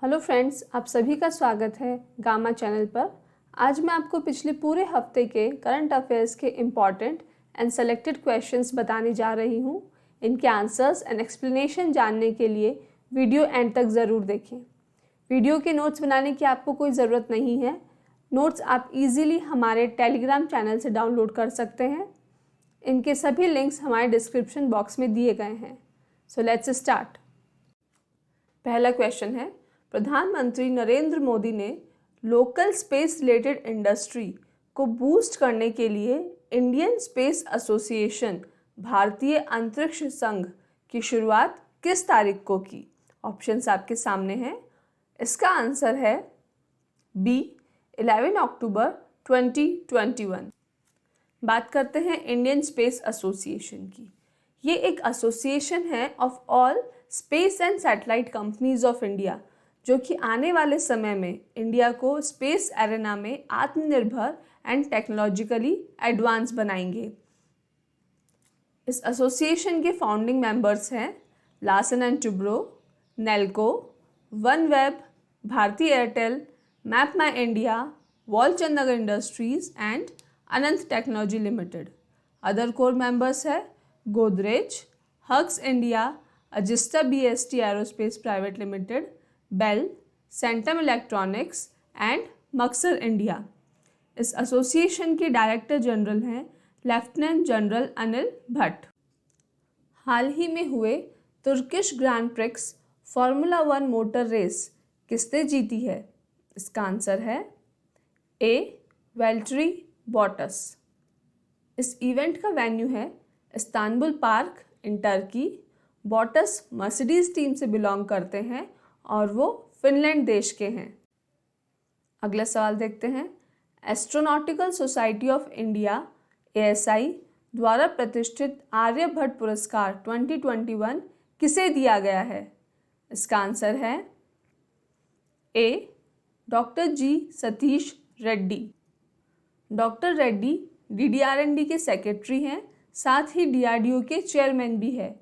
Hello friends, आप सभी का स्वागत है गामा चैनल पर। आज मैं आपको पिछले पूरे हफ्ते के करंट अफेयर्स के इम्पॉर्टेंट एंड सेलेक्टेड क्वेश्चंस बताने जा रही हूँ। इनके आंसर्स एंड एक्सप्लेनेशन जानने के लिए वीडियो एंड तक ज़रूर देखें। वीडियो के नोट्स बनाने की आपको कोई ज़रूरत नहीं है। नोट्स आप इजीली हमारे टेलीग्राम चैनल से डाउनलोड कर सकते हैं। इनके सभी लिंक्स हमारे डिस्क्रिप्शन बॉक्स में दिए गए हैं। So let's start. पहला क्वेश्चन है, प्रधानमंत्री नरेंद्र मोदी ने लोकल स्पेस रिलेटेड इंडस्ट्री को बूस्ट करने के लिए इंडियन स्पेस एसोसिएशन भारतीय अंतरिक्ष संघ की शुरुआत किस तारीख को की? ऑप्शंस आपके सामने हैं। इसका आंसर है बी 11 अक्टूबर 2021। बात करते हैं इंडियन स्पेस एसोसिएशन की। ये एक एसोसिएशन है of all space and satellite companies of India, जो कि आने वाले समय में इंडिया को स्पेस एरेना में आत्मनिर्भर एंड टेक्नोलॉजिकली एडवांस बनाएंगे। इस एसोसिएशन के फाउंडिंग मेंबर्स हैं Larsen and Toubro, Nelco, OneWeb, Bharti Airtel, map my India, Walchand industries and Ananth technology limited. Other core members है Godrej, Hughes India, Azista BST aerospace private limited, BEL, Centum electronics and Maxar India. इस association के director general हैं lieutenant general Anil Bhatt. हाल ही में हुए Turkish grand prix formula 1 motor race किसने जीती है? इसका आंसर है ए वेल्टरी बॉटस। इस इवेंट का वेन्यू है Istanbul park in Turkey. Bottas Mercedes team से बिलोंग करते हैं और वो फिनलैंड देश के हैं। अगला सवाल देखते हैं, astronautical society of India ASI द्वारा प्रतिष्ठित आर्यभट्ट पुरस्कार 2021 किसे दिया गया है? इसका आंसर है ए डॉक्टर जी सतीश रेड्डी। डॉक्टर रेड्डी DDR&D के सेक्रेटरी हैं, साथ ही DRDO के चेयरमैन भी है।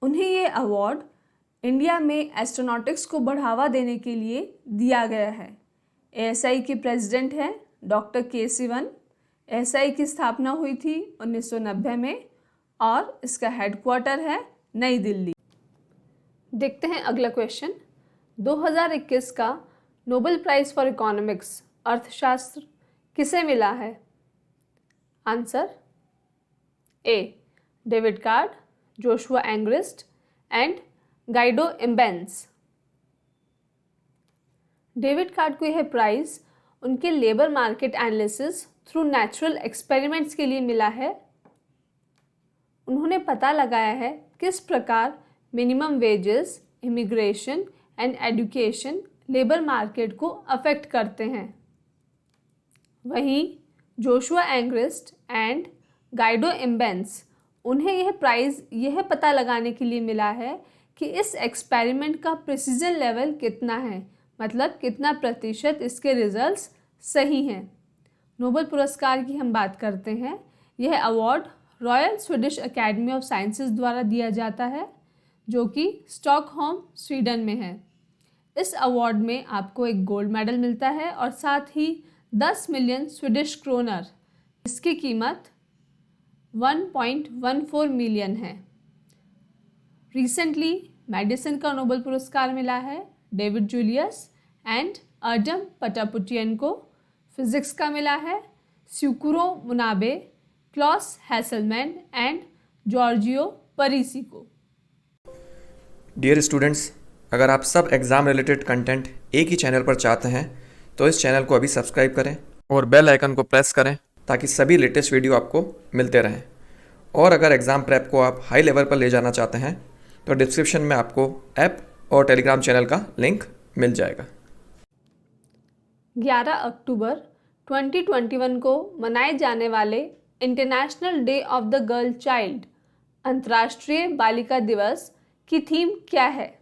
उन्हें ये अवार्ड इंडिया में एस्ट्रोनॉटिक्स को बढ़ावा देने के लिए दिया गया है। ASI के प्रेसिडेंट हैं डॉक्टर के सिवन। ASI की स्थापना हुई थी 1990 में और इसका हेडक्वार्टर है नई दिल्ली। देखते हैं अगला क्वेश्चन। 2021 का नोबेल प्राइज़ फॉर इकोनॉमिक्स अर्थशास्त्र किसे मिला है? Answer A David card, Joshua Angrist and Guido immense. David card को यह प्राइज़ उनके labour market analysis through natural experiments के लिए मिला है। उन्होंने पता लगाया है किस प्रकार minimum wages, immigration and education labour market को अफेक्ट करते हैं। वहीं Joshua Angrist and Guido immense, उन्हें यह प्राइज़ यह पता लगाने के लिए मिला है कि इस एक्सपेरिमेंट का प्रिसीजन लेवल कितना है, मतलब कितना प्रतिशत इसके रिजल्ट्स सही हैं। नोबेल पुरस्कार की हम बात करते हैं। यह award royal Swedish academy of sciences द्वारा दिया जाता है, जो कि स्टॉकहोम स्वीडन में है। इस अवार्ड में आपको एक गोल्ड मेडल मिलता है और साथ ही 10 मिलियन स्वीडिश क्रोनर, इसकी कीमत 1.14 मिलियन है। रिसेंटली मेडिसिन का नोबेल पुरस्कार मिला है David Julius and Ardem Patapoutian को। फिजिक्स का मिला है Syukuro Manabe, Klaus Hasselmann and Giorgio Parisi को। डियर स्टूडेंट्स, अगर आप सब एग्ज़ाम रिलेटेड कंटेंट एक ही चैनल पर चाहते हैं तो इस चैनल को अभी सब्सक्राइब करें और बेल आइकन को प्रेस करें ताकि सभी लेटेस्ट वीडियो आपको मिलते रहें। और अगर एग्ज़ाम प्रेप को आप हाई लेवल पर ले जाना चाहते हैं तो डिस्क्रिप्शन में आपको ऐप और टेलीग्राम चैनल का लिंक मिल जाएगा। 11 अक्टूबर 2021 को मनाए जाने वाले international day of the girl child, अंतर्राष्ट्रीय बालिका दिवस की थीम क्या है?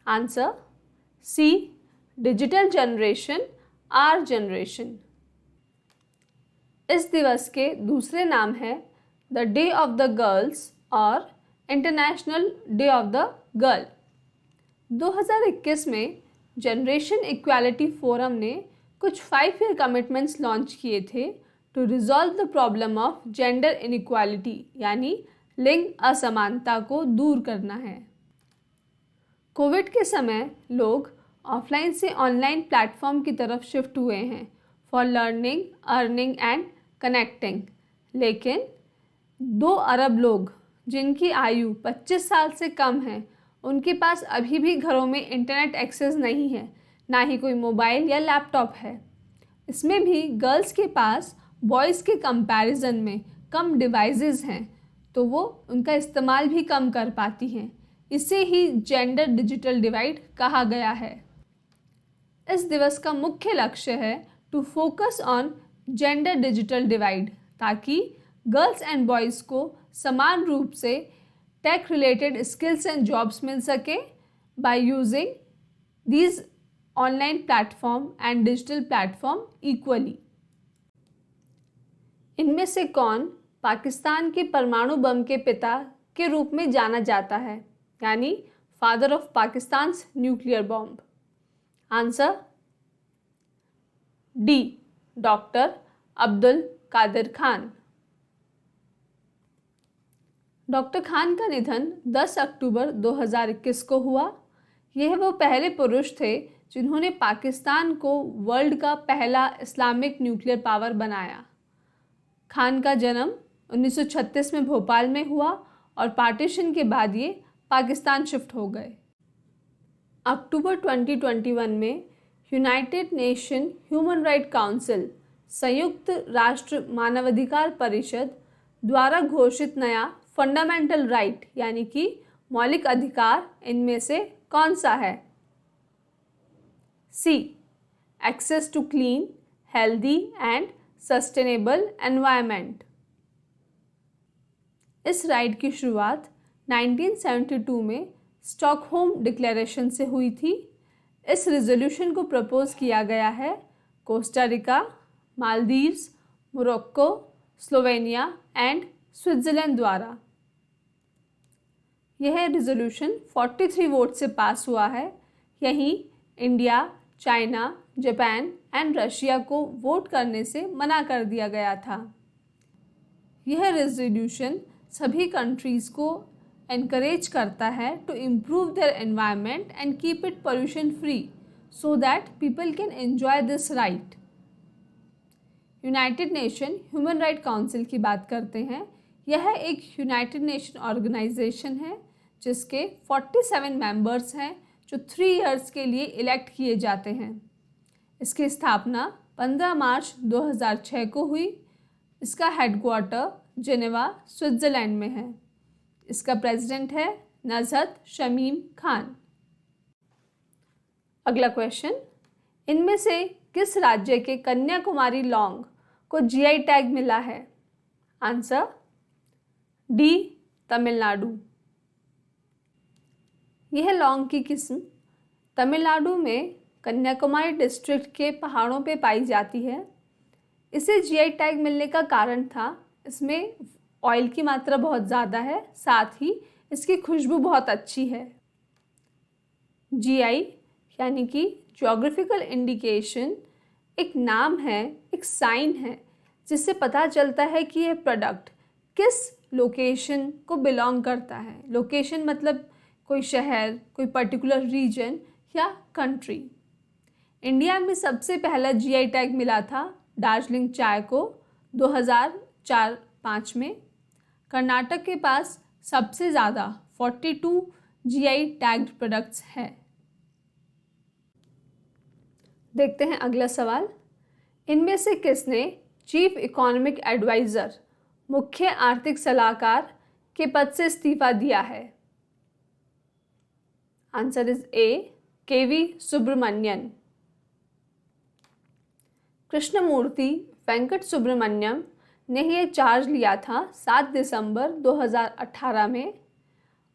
Answer C digital generation our generation. इस दिवस के दूसरे नाम है the day of the girls और international day of the girl. 2021 में जनरेशन इक्वालिटी फोरम ने कुछ 5 ईयर कमिटमेंट्स लॉन्च किए थे to resolve the problem of gender inequality, यानी लिंग असमानता को दूर करना है। कोविड के समय लोग ऑफलाइन से ऑनलाइन प्लेटफॉर्म की तरफ शिफ्ट हुए हैं for learning, earning and connecting, लेकिन 2 अरब लोग जिनकी आयु 25 साल से कम है, उनके पास अभी भी घरों में इंटरनेट एक्सेस नहीं है, ना ही कोई मोबाइल या लैपटॉप है। इसमें भी गर्ल्स के पास बॉयज़ के कंपैरिजन में कम डिवाइसेस हैं, तो वो उनका इस्तेमाल भी कम कर पाती हैं। इसे ही जेंडर डिजिटल डिवाइड कहा गया है। इस दिवस का मुख्य लक्ष्य है to focus on gender digital divide, ताकि गर्ल्स एंड बॉयज़ को समान रूप से tech related skills and jobs मिल सके by using these online platform and digital platform equally. इनमें से कौन पाकिस्तान के परमाणु बम के पिता के रूप में जाना जाता है, यानी father of Pakistan's nuclear bomb? Answer D, doctor Abdul Qadeer Khan. Doctor Khan का निधन 10 अक्टूबर 2021 को हुआ। यह वो पहले पुरुष थे जिन्होंने पाकिस्तान को वर्ल्ड का पहला इस्लामिक न्यूक्लियर पावर बनाया। खान का जन्म 1936 में भोपाल में हुआ और पार्टीशन के बाद ये पाकिस्तान शिफ्ट हो गए। अक्टूबर 2021 में United Nation human right council, संयुक्त राष्ट्र मानवाधिकार परिषद द्वारा घोषित नया फंडामेंटल राइट यानी कि मौलिक अधिकार इनमें से कौन सा है? C, access to clean, healthy and sustainable environment. इस राइट की शुरुआत 1972 में स्टॉकहोम डिक्लेरेशन से हुई थी। इस रिजोल्यूशन को प्रपोज किया गया है Costa Rica, Maldives, Morocco, Slovenia and Switzerland द्वारा। यह रिजोल्यूशन 43 वोट से पास हुआ है। यहीं India, China, Japan and Russia को वोट करने से मना कर दिया गया था। यह रेजोल्यूशन सभी कंट्रीज़ को एनकरेज करता है to improve their environment and keep it pollution free so that people can enjoy this right. United Nation human right council की बात करते हैं। यह एक यूनाइटेड नेशन ऑर्गेनाइजेशन है जिसके 47 मेंबर्स हैं जो 3 इयर्स के लिए इलेक्ट किए जाते हैं। इसकी स्थापना 15 मार्च 2006 को हुई। इसका हेडक्वार्टर जेनेवा, स्विट्ज़रलैंड में है। इसका प्रेसिडेंट है नज़हत शमीम खान। अगला क्वेश्चन, इनमें से किस राज्य के कन्याकुमारी लौंग को जीआई टैग मिला है? Answer D, Tamil Nadu. यह लौंग की किस्म तमिलनाडु में कन्याकुमारी डिस्ट्रिक्ट के पहाड़ों पे पाई जाती है। इसे जीआई टैग मिलने का कारण था इसमें ऑयल की मात्रा बहुत ज़्यादा है, साथ ही इसकी खुशबू बहुत अच्छी है। जीआई यानी कि ज्योग्राफिकल इंडिकेशन एक नाम है, एक साइन है जिससे पता चलता है कि यह प्रोडक्ट किस लोकेशन को बिलोंग करता है। लोकेशन मतलब कोई शहर, कोई पर्टिकुलर रीजन या कंट्री। इंडिया में सबसे पहला जीआई टैग मिला था दार्जिलिंग चाय को 2004-05 में। कर्नाटक के पास सबसे ज़्यादा 42 जीआई टैग्ड प्रोडक्ट्स हैं। देखते हैं अगला सवाल, इनमें से किसने चीफ इकोनॉमिक एडवाइज़र, मुख्य आर्थिक सलाहकार के पद से इस्तीफा दिया है? आंसर इज ए, केवी सुब्रमण्यन। कृष्णमूर्ति वेंकट सुब्रमण्यम ने यह चार्ज लिया था 7 दिसंबर 2018 में।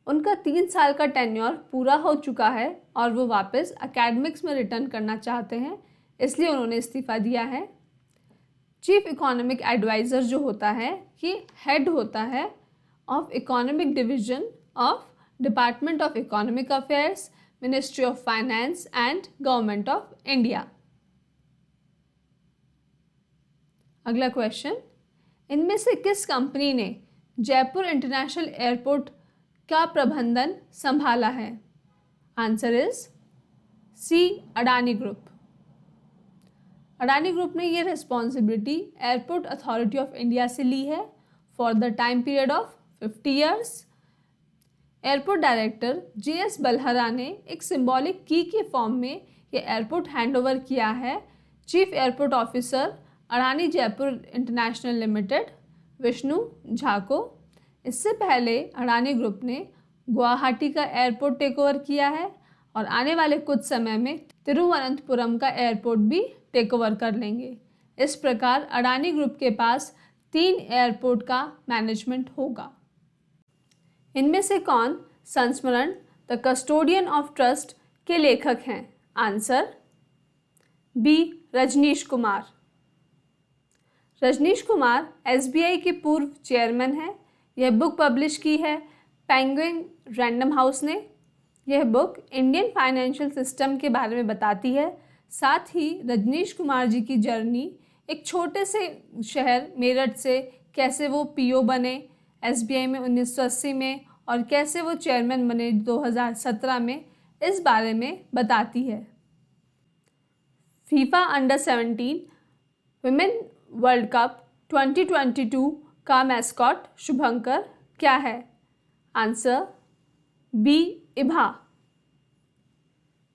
उनका 3 साल का टेन्योर पूरा हो चुका है और वो वापस एकेडमिक्स में रिटर्न करना चाहते हैं, इसलिए उन्होंने इस्तीफा दिया है। चीफ इकोनॉमिक एडवाइज़र जो होता है ये हेड होता है of economic division of department of economic affairs, ministry of finance and government of India. अगला क्वेश्चन, इनमें से किस कंपनी ने जयपुर इंटरनेशनल एयरपोर्ट का प्रबंधन संभाला है? Answer is C, Adani group. Adani group ने ये responsibility airport authority of India से ली है for the time period of 50 years. Airport director JS Balhara ने एक सिंबॉलिक की के फॉर्म में ये एयरपोर्ट हैंडओवर किया है chief airport officer Adani Jaipur international limited Vishnu Jha को। इससे पहले अडानी ग्रुप ने गुवाहाटी का एयरपोर्ट टेक ओवर किया है और आने वाले कुछ समय में तिरुवनंतपुरम का एयरपोर्ट भी टेक ओवर कर लेंगे। इस प्रकार अडानी ग्रुप के पास 3 एयरपोर्ट का मैनेजमेंट होगा। इनमें से कौन संस्मरण द कस्टोडियन ऑफ ट्रस्ट के लेखक हैं? Answer B, Rajneesh Kumar. Rajneesh Kumar SBI के पूर्व चेयरमैन हैं। यह बुक पब्लिश की है पेंगुइन रैंडम हाउस ने। यह बुक इंडियन फाइनेंशियल सिस्टम के बारे में बताती है। साथ ही रजनीश कुमार जी की जर्नी एक छोटे से शहर मेरठ से कैसे वो PO बने SBI में 1980 में और कैसे वो चेयरमैन बने 2017 में, इस बारे में बताती है। FIFA under 17 women world cup 2022 का मैस्कॉट शुभंकर क्या है? Answer B, Ibha.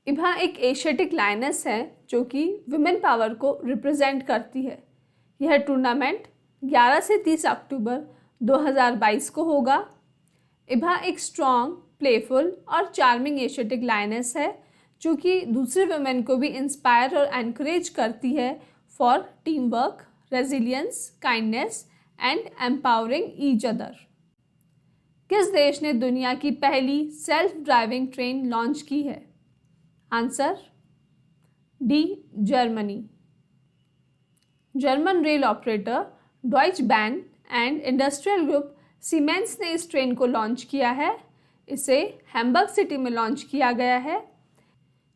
इभा एक एशियाटिक लायनेस है जो कि विमेन पावर को रिप्रेजेंट करती है। यह टूर्नामेंट 11 से 30 अक्टूबर 2022 को होगा। इभा एक स्ट्रॉन्ग, प्लेफुल और चार्मिंग एशियाटिक लायनेस है जो कि दूसरे वुमेन को भी इंस्पायर और एनकरेज करती है for team work, resilience, kindness and empowering each other. किस देश ने दुनिया की पहली सेल्फ ड्राइविंग ट्रेन लॉन्च की है? Answer D, Germany. German rail operator Deutsche ban and industrial group siemens ने इस ट्रेन को लॉन्च किया है। इसे हैम्बर्ग सिटी में लॉन्च किया गया है।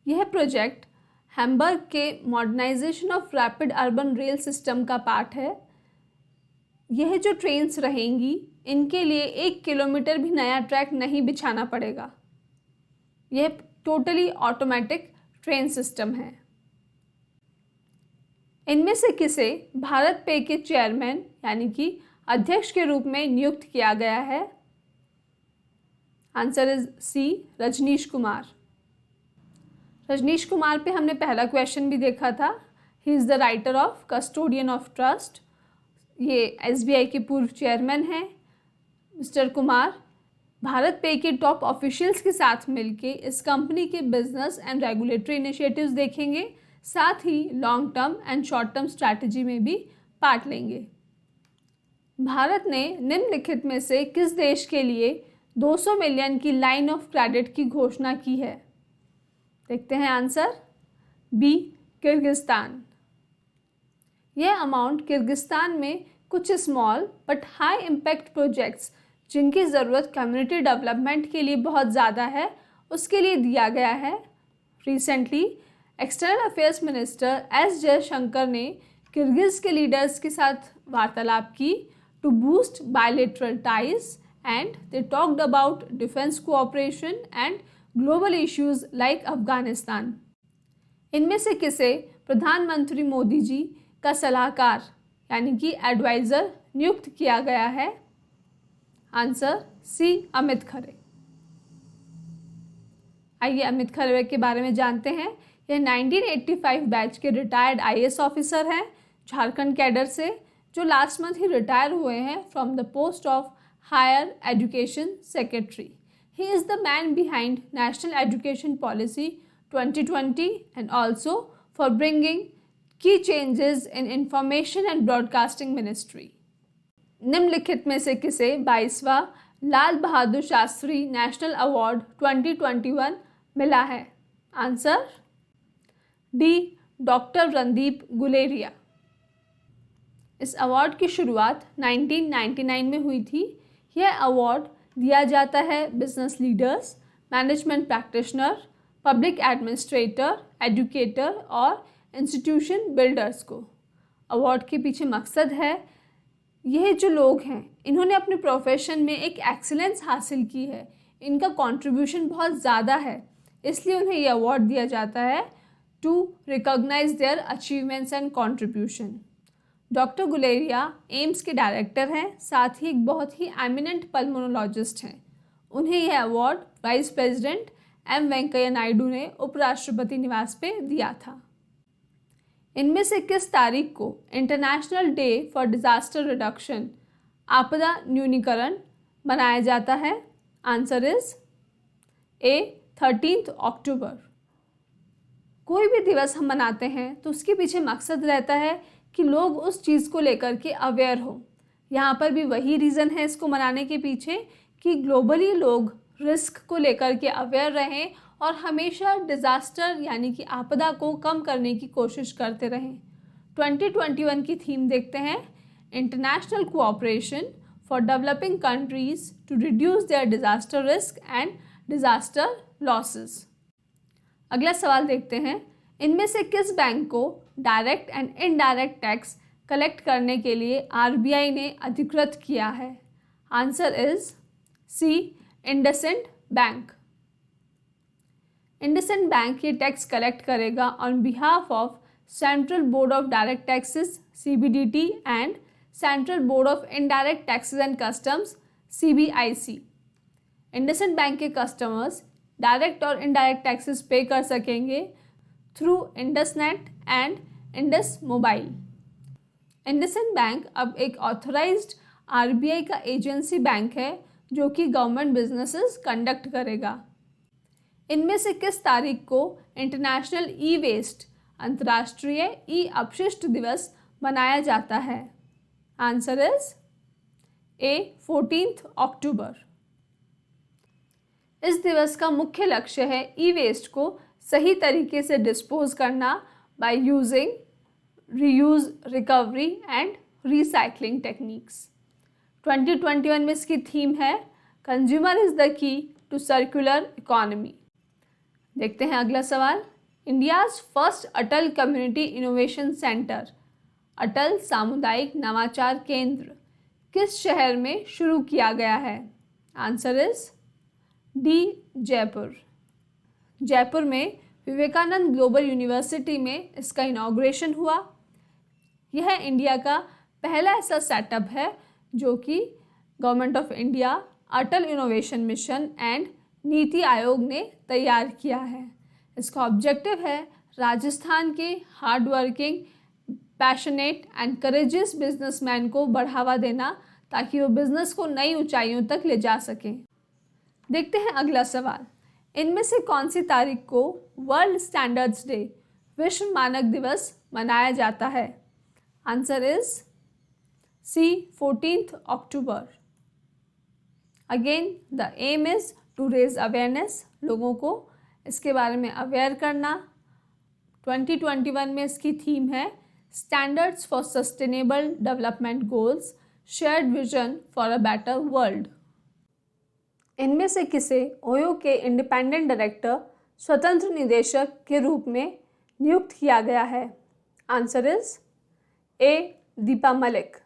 यह प्रोजेक्ट हैम्बर्ग के modernisation of rapid urban rail system का पार्ट है। यह जो ट्रेन्स रहेंगी इनके लिए 1 किलोमीटर भी नया ट्रैक नहीं बिछाना पड़ेगा। यह टोटली ऑटोमेटिक ट्रेन सिस्टम है। इनमें से किसे भारत पे के चेयरमैन यानी कि अध्यक्ष के रूप में नियुक्त किया गया है? Answer is C, Rajneesh Kumar. Rajneesh Kumar पे हमने पहला क्वेश्चन भी देखा था। He is the writer of custodian of trust. ये SBI के पूर्व चेयरमैन हैं। मिस्टर कुमार भारत पे के टॉप ऑफिशियल्स के साथ मिलके इस कंपनी के बिजनेस एंड रेगुलेटरी इनिशिएटिव्स देखेंगे, साथ ही long term and short term strategy में भी पार्ट लेंगे। भारत ने निम्नलिखित में से किस देश के लिए 200 मिलियन की लाइन ऑफ क्रेडिट की घोषणा की है? देखते हैं आंसर बी, किर्गिस्तान। यह अमाउंट किर्गिस्तान में कुछ small but high impact projects जिनकी ज़रूरत कम्युनिटी डेवलपमेंट के लिए बहुत ज़्यादा है उसके लिए दिया गया है। Recently external affairs minister S Jaishankar ने किर्गिज़ के लीडर्स के साथ वार्तालाप की to boost bilateral ties and they talked about defence cooperation and global issues like Afghanistan. इनमें से किसे प्रधानमंत्री मोदी जी का सलाहकार यानी कि एडवाइज़र नियुक्त किया गया है? आंसर सी, अमित खरे। आइए अमित खरे के बारे में जानते हैं। यह 1985 बैच के रिटायर्ड IAS ऑफिसर हैं झारखंड कैडर से, जो लास्ट मंथ ही रिटायर हुए हैं from the post of higher education secretary. He is the man behind National Education Policy 2020 and also for bringing key changes in Information and Broadcasting Ministry. निम्नलिखित में से किसे 22वां Lal Bahadur Shastri national award 2021 मिला है? Answer D, doctor Randeep Guleria. इस award की शुरुआत 1999 में हुई थी। यह अवार्ड दिया जाता है business leaders, management practitioner, public administrator, educator और इंस्टीट्यूशन बिल्डर्स को। अवार्ड के पीछे मकसद है, यह जो लोग हैं इन्होंने अपने प्रोफेशन में एक एक्सीलेंस हासिल की है, इनका कंट्रीब्यूशन बहुत ज़्यादा है, इसलिए उन्हें यह अवार्ड दिया जाता है to recognise their achievements and contribution. Doctor Guleria AIIMS के डायरेक्टर हैं, साथ ही एक बहुत ही एमिनेंट पल्मोनोलॉजिस्ट हैं। उन्हें यह award vice president M Venkaiah Naidu ने उपराष्ट्रपति निवास पे दिया था। इनमें से किस तारीख को international day for disaster reduction, आपदा न्यूनीकरण, मनाया जाता है? आंसर इज ए 13 अक्टूबर। कोई भी दिवस हम मनाते हैं तो उसके पीछे मकसद रहता है कि लोग उस चीज़ को लेकर के अवेयर हो। यहाँ पर भी वही रीज़न है इसको मनाने के पीछे कि ग्लोबली लोग रिस्क को लेकर के अवेयर रहें और हमेशा डिज़ास्टर यानी कि आपदा को कम करने की कोशिश करते रहें। 2021 की थीम देखते हैं, international cooperation for developing countries to reduce their disaster risk and disaster losses. अगला सवाल देखते हैं, इनमें से किस बैंक को direct and indirect tax collect करने के लिए आरबीआई ने अधिकृत किया है? Answer is C IndusInd bank. IndusInd bank ये टैक्स कलेक्ट करेगा on behalf of central board of direct taxes CBDT and central board of indirect taxes and customs CBIC. IndusInd bank के कस्टमर्स डायरेक्ट और इनडायरेक्ट टैक्सेस पे कर सकेंगे through Indusnet and Indus mobile. IndusInd bank अब एक authorised RBI का agency bank है जो कि गवर्नमेंट बिजनेसेस कंडक्ट करेगा। इनमें से किस तारीख को इंटरनेशनल ई वेस्ट, अंतर्राष्ट्रीय ई अपशिष्ट दिवस मनाया जाता है? आंसर इज ए 14 अक्टूबर। इस दिवस का मुख्य लक्ष्य है ई वेस्ट को सही तरीके से डिस्पोज करना by using reuse, recovery and recycling techniques. 2021 में इसकी थीम है consumer is the key to circular economy. देखते हैं अगला सवाल, India's first Atal community innovation centre, Atal सामुदायिक नवाचार केंद्र किस शहर में शुरू किया गया है? Answer is D Jaipur. Jaipur में विवेकानंद ग्लोबल यूनिवर्सिटी में इसका इनॉग्रेशन हुआ। यह इंडिया का पहला ऐसा सेटअप है जो कि government of India, Atal innovation mission and NITI Aayog ने तैयार किया है। इसका ऑब्जेक्टिव है राजस्थान के hard working, passionate and courageous businessman को बढ़ावा देना ताकि वो बिजनेस को नई ऊंचाइयों तक ले जा सकें। देखते हैं अगला सवाल, इनमें से कौन सी तारीख को वर्ल्ड स्टैंडर्ड्स डे, विश्व मानक दिवस मनाया जाता है? Answer is C 14 October. Again the aim is to raise awareness, लोगों को इसके बारे में अवेयर करना। 2021 में इसकी थीम है standards for sustainable development goals, shared vision for a better world. इनमें से किसे ओयो के इंडिपेंडेंट डायरेक्टर, स्वतंत्र निदेशक के रूप में नियुक्त किया गया है? Answer is a Deepa Malik.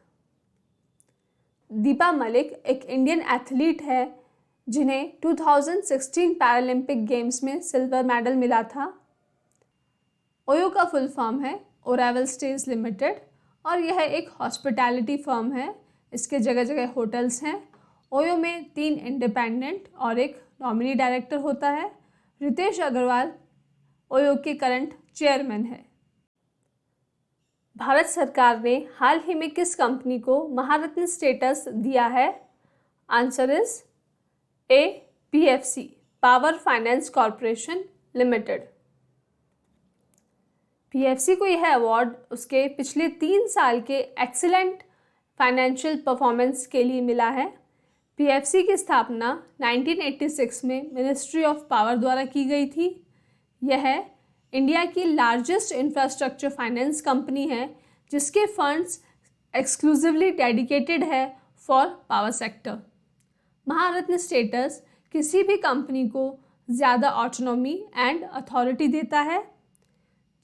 Deepa Malik एक इंडियन एथलीट है जिन्हें 2016 पैरालंपिक गेम्स में सिल्वर मेडल मिला था। ओयो का फुल फॉर्म है ओरेवल स्टेज लिमिटेड और यह एक हॉस्पिटैलिटी फर्म है। इसके जगह जगह होटल्स हैं। ओयो में 3 इंडिपेंडेंट और एक नॉमिनी डायरेक्टर होता है। रितेश अग्रवाल ओयो के करंट चेयरमैन है। भारत सरकार ने हाल ही में किस कंपनी को महारत्न स्टेटस दिया है? Answer is a PFC, power finance corporation limited. PFC को यह अवार्ड उसके पिछले 3 साल के एक्सीलेंट फाइनेंशियल परफॉर्मेंस के लिए मिला है। पीएफसी की स्थापना 1986 में मिनिस्ट्री ऑफ पावर द्वारा की गई थी। यह इंडिया की लार्जेस्ट इंफ्रास्ट्रक्चर फाइनेंस कंपनी है जिसके फंड्स एक्सक्लूसिवली डेडिकेटेड है for power sector. Maharatna status किसी भी कंपनी को ज़्यादा ऑटोनॉमी एंड अथॉरिटी देता है।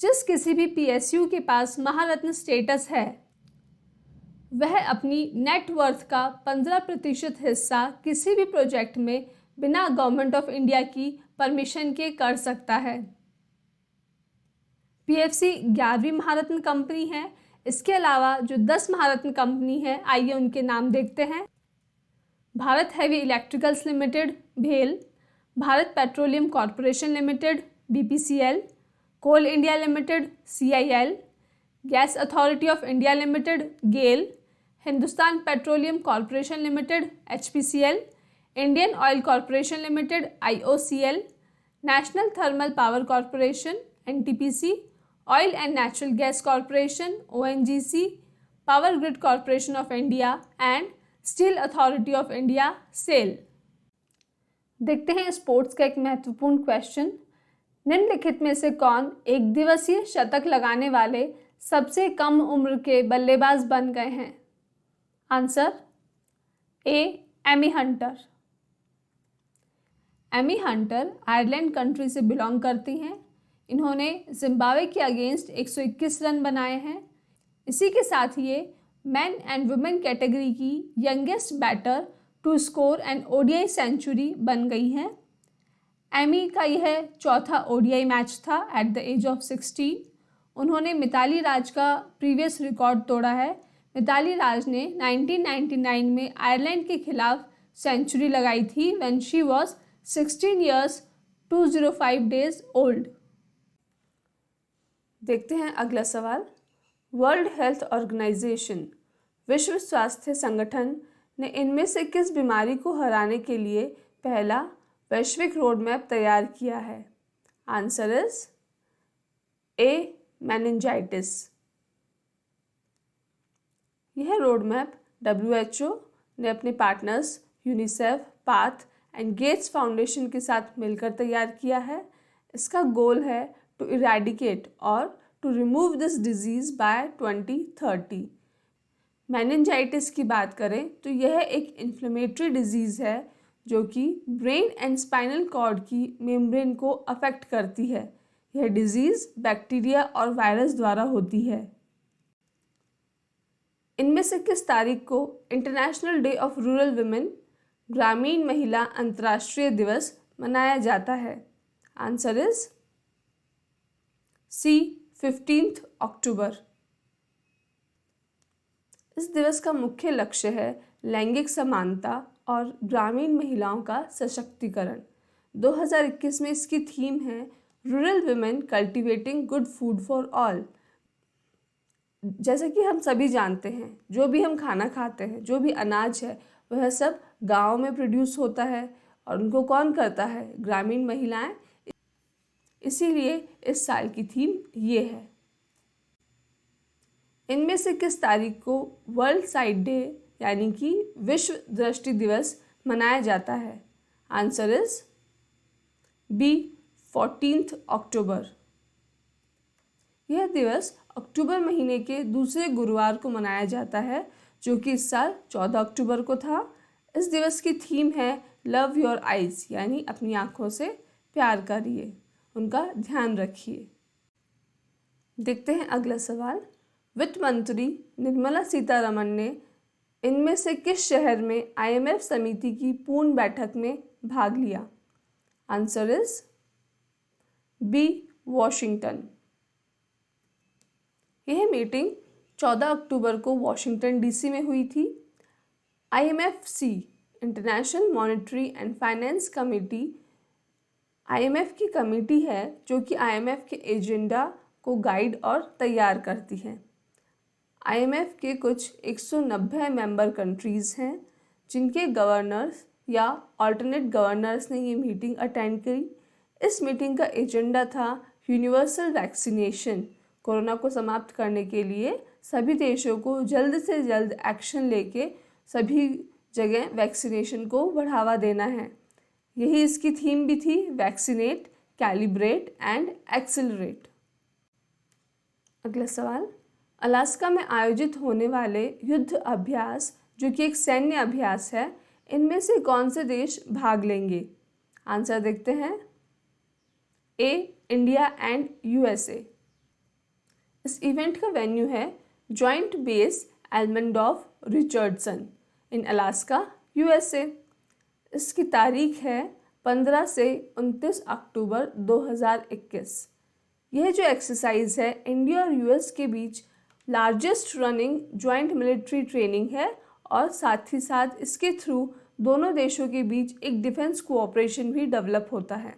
जिस किसी भी PSU के पास महारत्न स्टेटस है वह अपनी नेटवर्थ का 15% हिस्सा किसी भी प्रोजेक्ट में बिना गवर्नमेंट ऑफ इंडिया की परमिशन के कर सकता है। PFC 11वीं महारत्न कंपनी है। इसके अलावा जो 10 महारत्न कंपनी है, आइए उनके नाम देखते हैं। भारत हैवी इलेक्ट्रिकल्स लिमिटेड भेल, Bharat petroleum corporation limited BPCL, coal India limited CIL, gas authority of India limited GAIL, Hindustan petroleum corporation limited HPCL, Indian oil corporation limited IOCL, national thermal power corporation NTPC, oil and natural gas corporation ONGC, power grid corporation of India and steel authority of India SAIL। देखते हैं sports का एक महत्वपूर्ण question. निम्नलिखित में से कौन एक दिवसीय शतक लगाने वाले सबसे कम उम्र के बल्लेबाज बन गए हैं? आंसर A. Amy Hunter. Amy Hunter Ireland country से बिलोंग करती हैं। इन्होंने जिम्बाब्वे के अगेंस्ट 121 रन बनाए हैं। इसी के साथ ये मैन एंड वुमेन कैटेगरी की youngest batter to score an ODI century बन गई हैं। एमी का यह चौथा ODI मैच था एट द एज ऑफ 16। उन्होंने मिताली राज का प्रीवियस रिकॉर्ड तोड़ा है। मिताली राज ने 1999 में आयरलैंड के खिलाफ सेंचुरी लगाई थी when she was 16 years 205 days old. देखते हैं अगला सवाल। वर्ल्ड हेल्थ ऑर्गेनाइजेशन विश्व स्वास्थ्य संगठन ने इनमें से किस बीमारी को हराने के लिए पहला वैश्विक रोड मैप तैयार किया है? Answer is A. मेनिंजाइटिस। यह रोड मैप WHO ने अपने partners UNICEF, PATH and Gates foundation के साथ मिलकर तैयार किया है। इसका गोल है टू इरेडिकेट और to remove this disease by 2030। Meningitis की बात करें तो यह एक इन्फ्लेमेटरी डिजीज़ है जो कि ब्रेन एंड स्पाइनल कॉर्ड की मेम्ब्रेन को अफेक्ट करती है। यह डिजीज़ बैक्टीरिया और वायरस द्वारा होती है। इनमें से किस तारीख को international day of rural women ग्रामीण महिला अंतर्राष्ट्रीय दिवस मनाया जाता है? Answer is C. 15 अक्टूबर। इस दिवस का मुख्य लक्ष्य है लैंगिक समानता और ग्रामीण महिलाओं का सशक्तिकरण। 2021 में इसकी थीम है rural women cultivating good food for all. जैसा कि हम सभी जानते हैं, जो भी हम खाना खाते हैं, जो भी अनाज है, वह सब गांव में प्रोड्यूस होता है और उनको कौन करता है? ग्रामीण महिलाएं। इसीलिए इस साल की थीम ये है। इनमें से किस तारीख को वर्ल्ड साइट डे यानी कि विश्व दृष्टि दिवस मनाया जाता है? Answer is B. 14 अक्टूबर। यह दिवस अक्टूबर महीने के दूसरे गुरुवार को मनाया जाता है, जो कि इस साल 14 अक्टूबर को था। इस दिवस की थीम है लव योर आइज यानी अपनी आँखों से प्यार करिए, उनका ध्यान रखिए। देखते हैं अगला सवाल। वित्त मंत्री निर्मला सीतारमण ने इनमें से किस शहर में IMF समिति की पूर्ण बैठक में भाग लिया? Answer is B. वॉशिंगटन। यह मीटिंग 14 अक्टूबर को वॉशिंगटन DC में हुई थी। IMFC international monetary and finance committee IMF की कमेटी है जो कि IMF के एजेंडा को गाइड और तैयार करती है। IMF के कुछ 190 मेंबर कंट्रीज़ हैं जिनके गवर्नर्स या अल्टरनेट गवर्नर्स ने ये मीटिंग अटेंड करी। इस मीटिंग का एजेंडा था यूनिवर्सल वैक्सीनेशन। कोरोना को समाप्त करने के लिए सभी देशों को जल्द से जल्द एक्शन लेके सभी जगह वैक्सीनेशन को बढ़ावा देना है। यही इसकी थीम भी थी, वैक्सीनेट, कैलिब्रेट एंड एक्सेलरेट। अगला सवाल। अलास्का में आयोजित होने वाले युद्ध अभ्यास जो कि एक सैन्य अभ्यास है, इनमें से कौन से देश भाग लेंगे? आंसर देखते हैं। ए इंडिया एंड यूएसए। इस इवेंट का वेन्यू है जॉइंट बेस एल्मंडॉर्फ रिचर्डसन इन अलास्का, यूएसए। इसकी तारीख है 15 से 29 अक्टूबर 2021। यह जो एक्सरसाइज है इंडिया और यूएस के बीच largest running joint military training है और साथ ही साथ इसके थ्रू दोनों देशों के बीच एक डिफेंस कोऑपरेशन भी डेवलप होता है।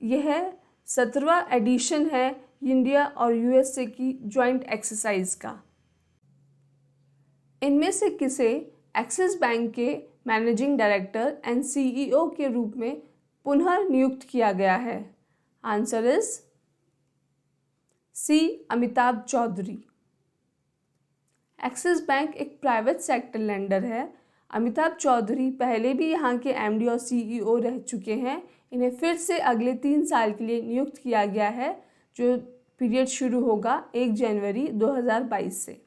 यह 17वां एडिशन है इंडिया और यूएसए की जॉइंट एक्सरसाइज का। इनमें से किसे एक्सिस बैंक के मैनेजिंग डायरेक्टर एंड सीईओ के रूप में पुनः नियुक्त किया गया है? Answer is C Amitabh Chaudhary. Axis bank एक प्राइवेट सेक्टर लेंडर है। अमिताभ चौधरी पहले भी यहाँ के एमडी और सीईओ रह चुके हैं। इन्हें फिर से अगले 3 साल के लिए नियुक्त किया गया है, जो पीरियड शुरू होगा 1 जनवरी 2022 से।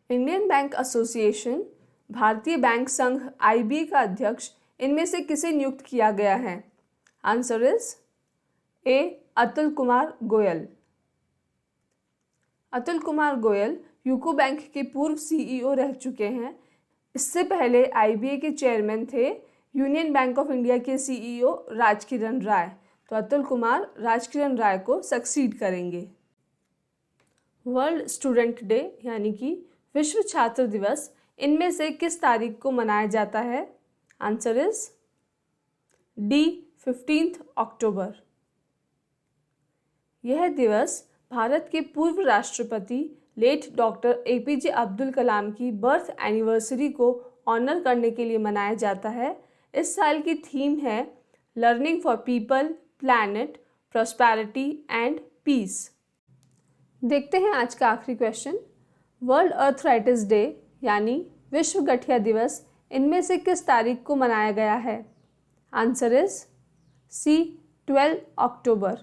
इंडियन बैंक एसोसिएशन, भारतीय बैंक संघ आईबीए का अध्यक्ष इनमें से किसे नियुक्त किया गया है? Answer is a Atul Kumar Goyal. Atul Kumar Goyal UCO bank के पूर्व सीईओ रह चुके हैं। इससे पहले आईबीए के चेयरमैन थे यूनियन बैंक ऑफ इंडिया के सीईओ राजकिरण राय। तो अतुल कुमार राजकिरण राय को सक्सीड करेंगे। वर्ल्ड स्टूडेंट डे यानी कि विश्व छात्र दिवस इनमें से किस तारीख को मनाया जाता है? आंसर इज डी 15 अक्टूबर। यह दिवस भारत के पूर्व राष्ट्रपति late doctor APJ Abdul Kalam की बर्थ एनिवर्सरी को ऑनर करने के लिए मनाया जाता है। इस साल की थीम है learning for people, planet, prosperity and peace. देखते हैं आज का आखिरी क्वेश्चन। वर्ल्ड अर्थराइटिस डे यानी विश्व गठिया दिवस इनमें से किस तारीख को मनाया गया है? आंसर इज सी 12 अक्टूबर।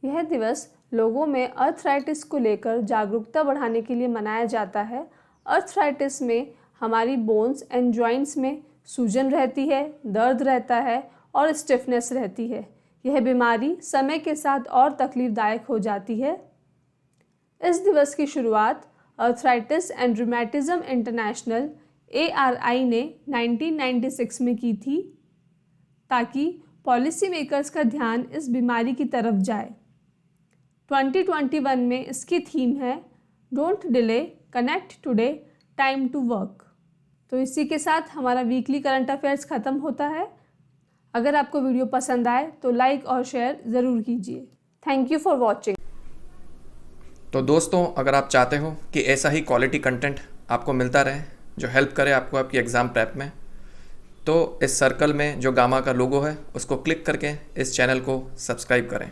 यह दिवस लोगों में अर्थराइटिस को लेकर जागरूकता बढ़ाने के लिए मनाया जाता है। अर्थराइटिस में हमारी बोन्स एंड जॉइंट्स में सूजन रहती है, दर्द रहता है और स्टिफनेस रहती है। यह बीमारी समय के साथ और तकलीफदायक हो जाती है। इस दिवस की शुरुआत arthritis and rheumatism international ARI ने 1996 में की थी, ताकि पॉलिसी मेकर्स का ध्यान इस बीमारी की तरफ जाए। 2021 में इसकी थीम है don't delay, connect today, time to work. तो इसी के साथ हमारा वीकली करंट अफेयर्स ख़त्म होता है। अगर आपको वीडियो पसंद आए तो लाइक और शेयर ज़रूर कीजिए। Thank you for watching. तो दोस्तों, अगर आप चाहते हो कि ऐसा ही क्वालिटी कंटेंट आपको मिलता रहे जो हेल्प करे आपको आपकी एग्ज़ाम प्रेप में, तो इस सर्कल में जो गामा का लोगो है उसको क्लिक करके इस चैनल को सब्सक्राइब करें।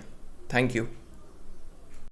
Thank you.